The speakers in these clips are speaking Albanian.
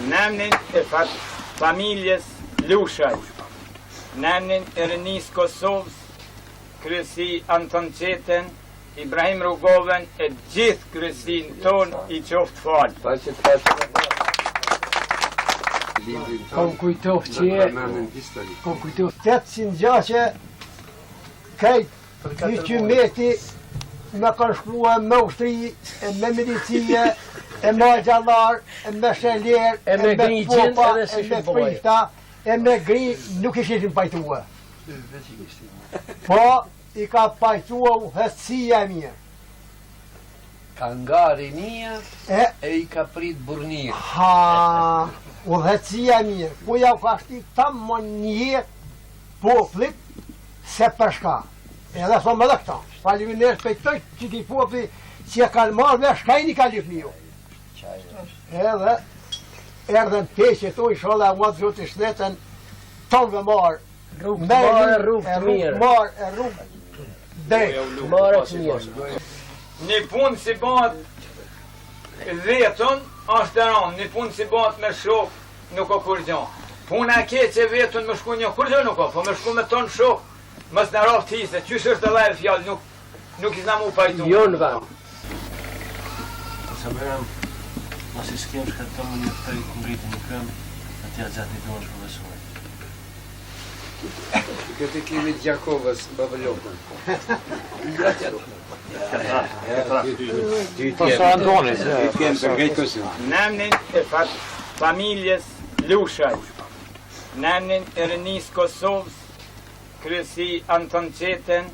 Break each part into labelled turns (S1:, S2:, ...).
S1: Në emnin e familjes Lushaj, në emnin e rinisë Kosovës, kryesi Anton Qeten, Ibrahim Rugoven e gjithë kryesin ton i qoftë falë.
S2: Kom kujtof që kom kujtof 800 gjaqe kajt një qymeti me kanë shkrua me ushtri, me milicie, e me gjallar, e me sheler, e me popa, e me prishta, e me gri, nuk ishin pajtua. Po, i ka pajtua u hëtësia e mirë.
S3: Ka nga rinia e i ka prit burnirë.
S2: Ha, u hëtësia e mirë. Ku ja u ka shti ta më një poplit se përshka. Edhe thonë edhe këta. Faleminderit për të që ti popli që e kanë marrë me shkajni ka lifni ju. Edhe erdhen peqe tu, inshallah mua të zotë i shnetën tonë dhe marë.
S3: Rrugë marë, rrugë të mirë.
S2: Rrugë drejtë.
S3: Marë të mirë.
S1: Një punë si bat vetën, është e ranë, një punë si bat me shok nuk o kur gjanë. Puna e keqe vetën me shku një kur gjanë nuk o, po me shku me tonë shok, mës në rafë tise, qysh është edhe e fjallë, nuk i zna mu pajtu.
S3: Jo në vend.
S4: Sa merëm, mos i s'kem shkatëm një të ngritë një këmë, atja gjatë një tonë shkullësore.
S3: Këtë kemi Gjakovës, Babëllokën.
S1: Në emnin e familjes Lushaj, në emnin e rinisë Kosovës, kryesi Anton Qeten,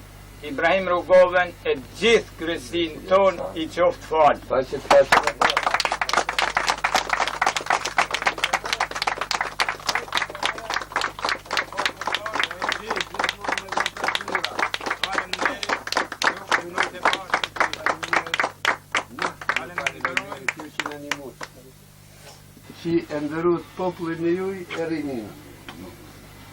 S1: Ibrahim Rugoven e gjithë kryesin ton i qoftë falë.
S3: Që e ndërrut popullin e juj e rinin.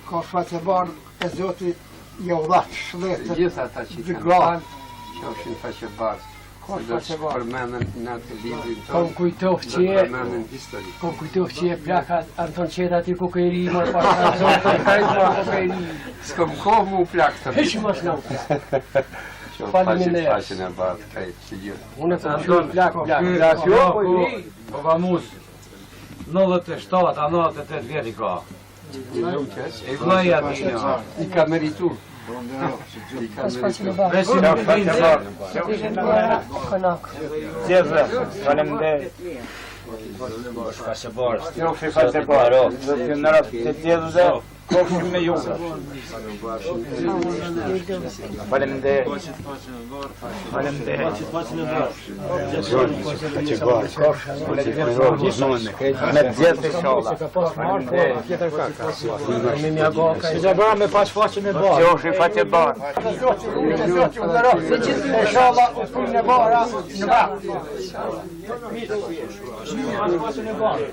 S2: Ka faqebar e zotit i udhat shletët.
S3: Gjithë ata që kanë falë, që ofshin faqebar. Do të përmenen në të librin tonë.
S2: Kom kujtof që
S3: përmenen histori.
S2: kom kujtof që e plaka Anton Qeta ati kokejri, mërë pasha zotë, kokejri.
S3: S'kom kohë mu plak të
S2: Heq më shna.
S3: Faleminderit. Faqen e bardh krejt që gjithë.
S2: Unë të shumë plak.
S5: Po vamus, 97 a 98 vjet i ka.
S3: E
S5: Vllaja ti.
S3: I ka meritu.
S1: Gjithë, faleminderit. Jo, fi faqebar, do të në rafë të tjedhë dhe kofshim me ju. Faleminderit. Faleminderit. Me gjithë inshallah.
S2: Me pas faqen e barë.
S1: Qofshi faqebar.
S2: Inshallah, u punë e bara në vakë.
S5: Pas faqen e barë.